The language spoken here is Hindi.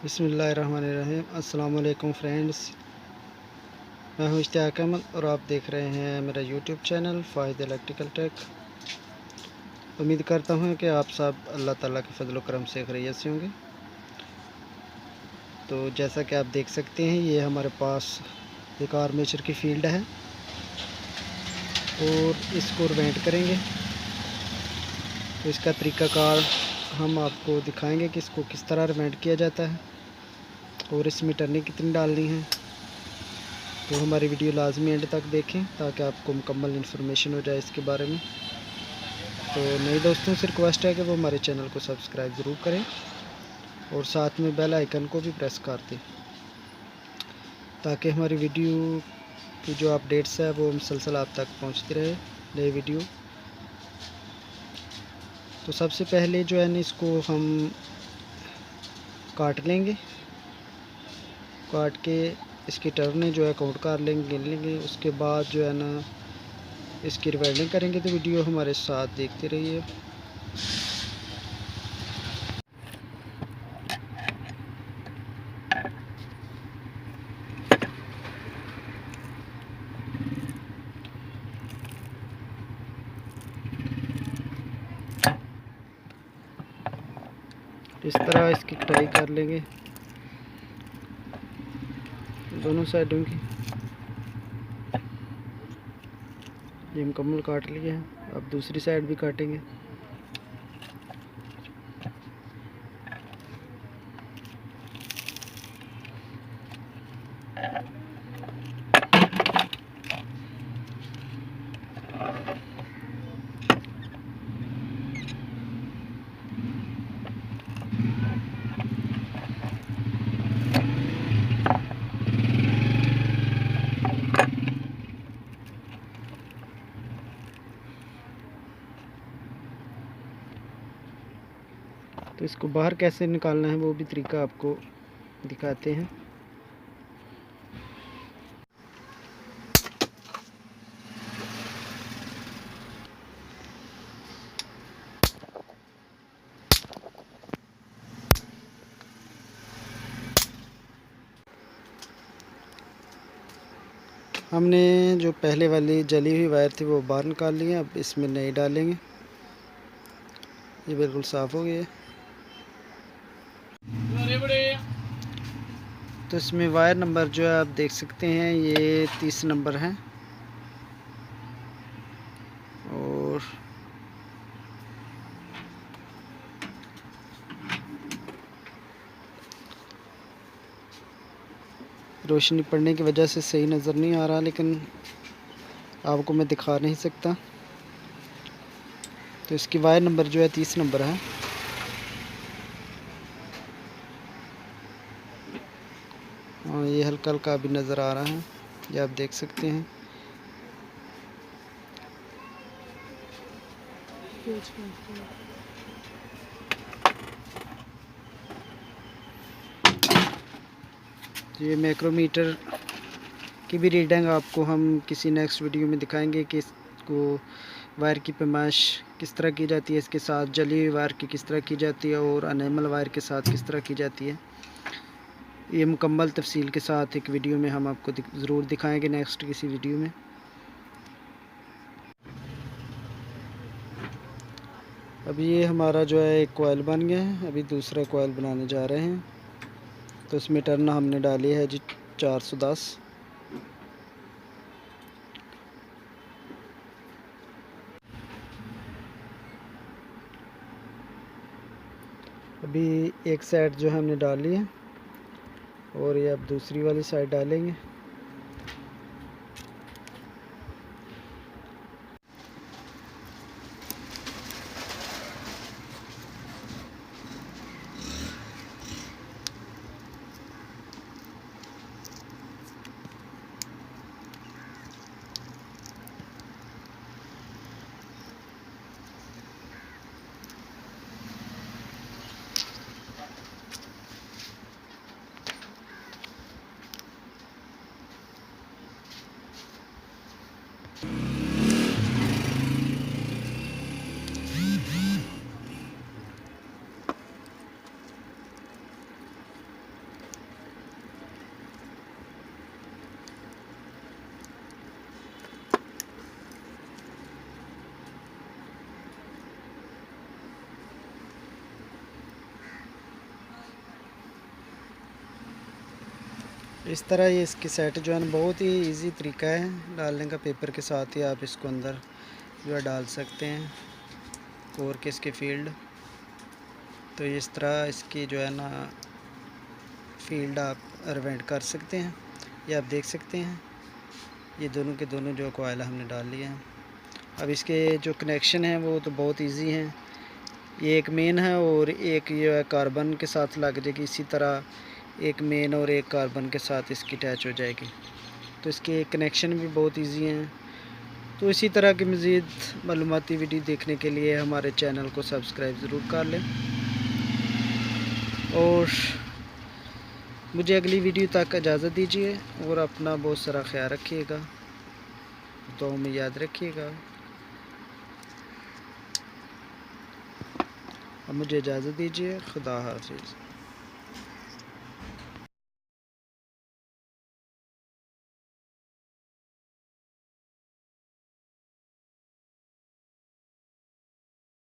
बिस्मिल्लाहिर्रहमानिर्रहीम। अस्सलाम वालेकुम फ्रेंड्स, मैं हूं इश्तियाक अहमद और आप देख रहे हैं मेरा यूट्यूब चैनल फ़ाहिद इलेक्ट्रिकल टेक। उम्मीद करता हूं कि आप सब अल्लाह ताला के फजल करम से खैरियत से होंगे। तो जैसा कि आप देख सकते हैं, ये हमारे पास एक आर्मेचर की फील्ड है और इसको रिवेंट करेंगे। तो इसका तरीक़ाकार हम आपको दिखाएंगे कि इसको किस तरह रिवेंट किया जाता है और इसमें टर्निंग कितनी डालनी है। तो हमारी वीडियो लाजमी एंड तक देखें ताकि आपको मुकम्मल इन्फॉर्मेशन हो जाए इसके बारे में। तो नए दोस्तों से रिक्वेस्ट है कि वो हमारे चैनल को सब्सक्राइब ज़रूर करें और साथ में बेल आइकन को भी प्रेस कर दें ताकि हमारी वीडियो की जो अपडेट्स है वो मुसलसल आप तक पहुंचती रहे नई वीडियो। तो सबसे पहले जो है ना, इसको हम काट लेंगे। काट के इसकी टर्नें जो है काउंट कर लेंगे, गिन लेंगे। उसके बाद जो है ना, इसकी रिवेल्डिंग करेंगे। तो वीडियो हमारे साथ देखते रहिए। इस तरह इसकी कटाई कर लेंगे दोनों साइडों की। ये मुकम्मल काट लिए हैं, अब दूसरी साइड भी काटेंगे। तो इसको बाहर कैसे निकालना है वो भी तरीका आपको दिखाते हैं। हमने जो पहले वाली जली हुई वायर थी वो बाहर निकाल ली है। अब इसमें नई डालेंगे। ये बिल्कुल साफ़ हो गई है। तो इसमें वायर नंबर जो है आप देख सकते हैं, ये 30 नंबर है। और रोशनी पड़ने की वजह से सही नज़र नहीं आ रहा, लेकिन आपको मैं दिखा नहीं सकता। तो इसकी वायर नंबर जो है 30 नंबर है। और ये हल्का हल्का भी नज़र आ रहा है, ये आप देख सकते हैं। ये मैक्रोमीटर की भी रीडिंग आपको हम किसी नेक्स्ट वीडियो में दिखाएंगे कि इसको वायर की पैमाइश किस तरह की जाती है, इसके साथ जली हुई वायर की किस तरह की जाती है और अनेमल वायर के साथ किस तरह की जाती है। ये मुकम्मल तफसील के साथ एक वीडियो में हम आपको ज़रूर दिखाएंगे नेक्स्ट किसी वीडियो में। अभी ये हमारा जो है एक कोयल बन गया है। अभी दूसरा कोयल बनाने जा रहे हैं। तो इसमें टर्न हमने डाली है जी 410। अभी एक साइड जो है हमने डाली है और ये अब दूसरी वाली साइड डालेंगे। इस तरह ये इसकी सेट जो है ना बहुत ही इजी तरीका है डालने का। पेपर के साथ ही आप इसको अंदर जो है डाल सकते हैं और के इसके फील्ड। तो इस तरह इसकी जो है ना फील्ड आप रिवेंट कर सकते हैं। ये आप देख सकते हैं ये दोनों के दोनों जो कोयला हमने डाल लिए हैं। अब इसके जो कनेक्शन हैं वो तो बहुत इजी हैं। ये एक मेन है और एक ये है कार्बन के साथ लग जाएगी। इसी तरह एक मेन और एक कार्बन के साथ इसकी अटैच हो जाएगी। तो इसके कनेक्शन भी बहुत इजी हैं। तो इसी तरह की मज़ीद मालूमाती वीडियो देखने के लिए हमारे चैनल को सब्सक्राइब ज़रूर कर लें और मुझे अगली वीडियो तक इजाज़त दीजिए और अपना बहुत सारा ख्याल रखिएगा, तो हमें याद रखिएगा। अब मुझे इजाज़त दीजिए। खुदा हाफिज़।